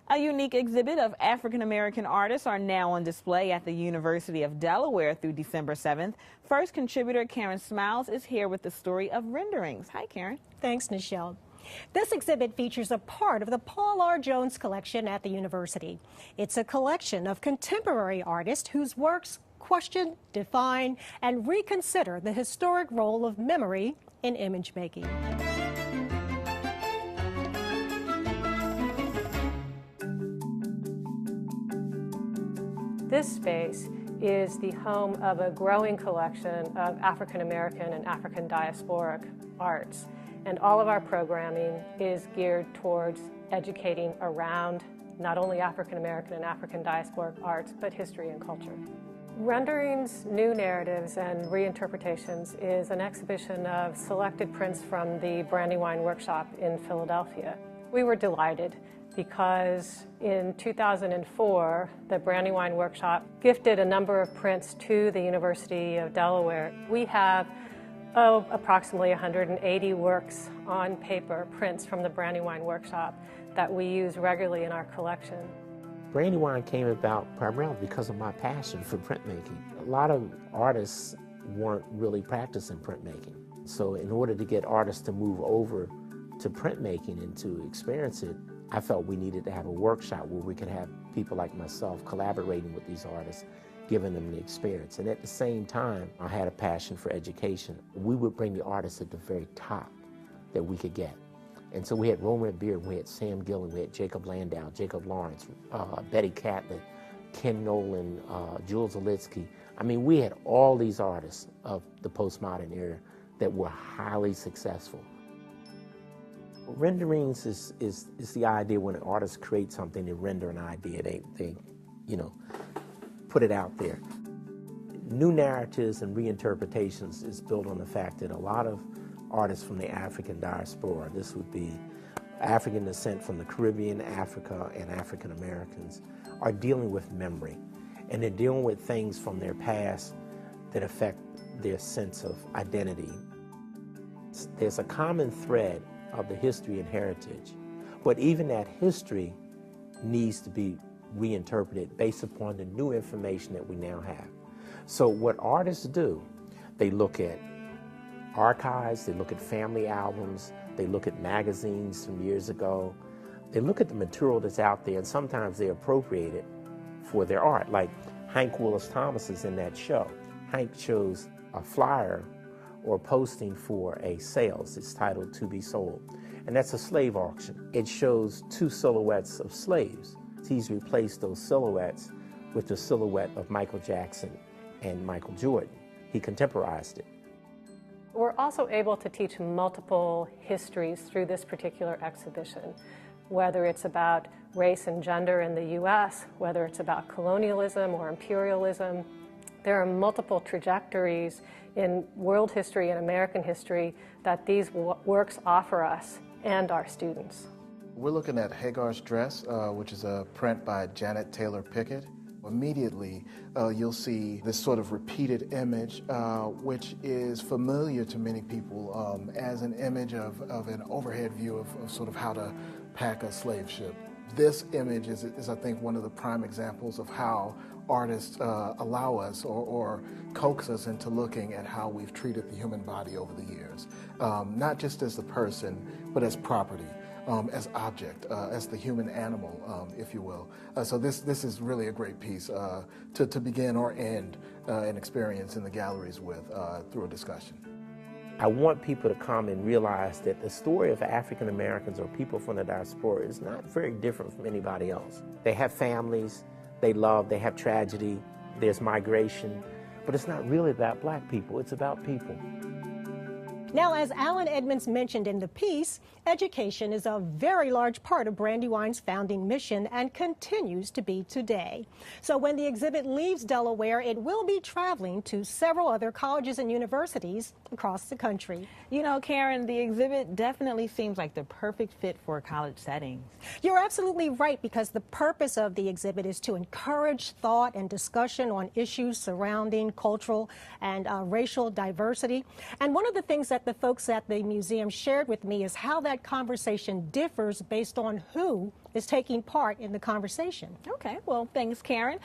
A unique exhibit of African-American artists are now on display at the University of Delaware through December 7th. First contributor Karen Smiles is here with the story of renderings. Hi, Karen. Thanks, Nichelle. This exhibit features a part of the Paul R. Jones collection at the university. It's a collection of contemporary artists whose works question, define, and reconsider the historic role of memory in image making. This space is the home of a growing collection of African American and African diasporic arts. And all of our programming is geared towards educating around not only African American and African diasporic arts, but history and culture. Renderings, New Narratives, and Reinterpretations is an exhibition of selected prints from the Brandywine workshop in Philadelphia. We were delighted because in 2004, the Brandywine workshop gifted a number of prints to the University of Delaware. We have approximately 180 works on paper, prints from the Brandywine workshop that we use regularly in our collection. Brandywine came about primarily because of my passion for printmaking. A lot of artists weren't really practicing printmaking. So in order to get artists to move over to printmaking and to experience it, I felt we needed to have a workshop where we could have people like myself collaborating with these artists, giving them the experience. And at the same time, I had a passion for education. We would bring the artists at the very top that we could get. And so we had Roman Beard, we had Sam Gillen, we had Jacob Landau, Jacob Lawrence, Betty Catlett, Ken Nolan, Jules Olitsky. I mean, we had all these artists of the postmodern era that were highly successful. Renderings is the idea when an artist creates something, they render an idea, they put it out there. New Narratives and Reinterpretations is built on the fact that a lot of artists from the African diaspora, this would be African descent from the Caribbean, Africa, and African Americans, are dealing with memory. And they're dealing with things from their past that affect their sense of identity. There's a common thread of the history and heritage, but even that history needs to be reinterpreted based upon the new information that we now have. So what artists do, they look at archives, they look at family albums, they look at magazines from years ago, they look at the material that's out there, and sometimes they appropriate it for their art. Like Hank Willis Thomas is in that show. Hank shows a flyer or posting for a sales. It's titled To Be Sold. And that's a slave auction. It shows two silhouettes of slaves. He's replaced those silhouettes with the silhouette of Michael Jackson and Michael Jordan. He contemporized it. We're also able to teach multiple histories through this particular exhibition, whether it's about race and gender in the U.S., whether it's about colonialism or imperialism. There are multiple trajectories in world history and American history that these works offer us and our students. We're looking at Hagar's Dress, which is a print by Janet Taylor Pickett. Immediately, you'll see this sort of repeated image, which is familiar to many people as an image of an overhead view of sort of how to pack a slave ship. This image is, I think, one of the prime examples of how artists allow us or coax us into looking at how we've treated the human body over the years, not just as the person, but as property. As object, as the human animal, if you will. So this is really a great piece to begin or end an experience in the galleries with through a discussion. I want people to come and realize that the story of African Americans or people from the diaspora is not very different from anybody else. They have families, they love, they have tragedy, there's migration, but it's not really about black people, it's about people. Now, as Alan Edmonds mentioned in the piece, education is a very large part of Brandywine's founding mission and continues to be today. So when the exhibit leaves Delaware, it will be traveling to several other colleges and universities across the country. You know, Karen, the exhibit definitely seems like the perfect fit for college settings. You're absolutely right, because the purpose of the exhibit is to encourage thought and discussion on issues surrounding cultural and racial diversity. And one of the things that the folks at the museum shared with me is how that conversation differs based on who is taking part in the conversation. Okay, well, thanks, Karen.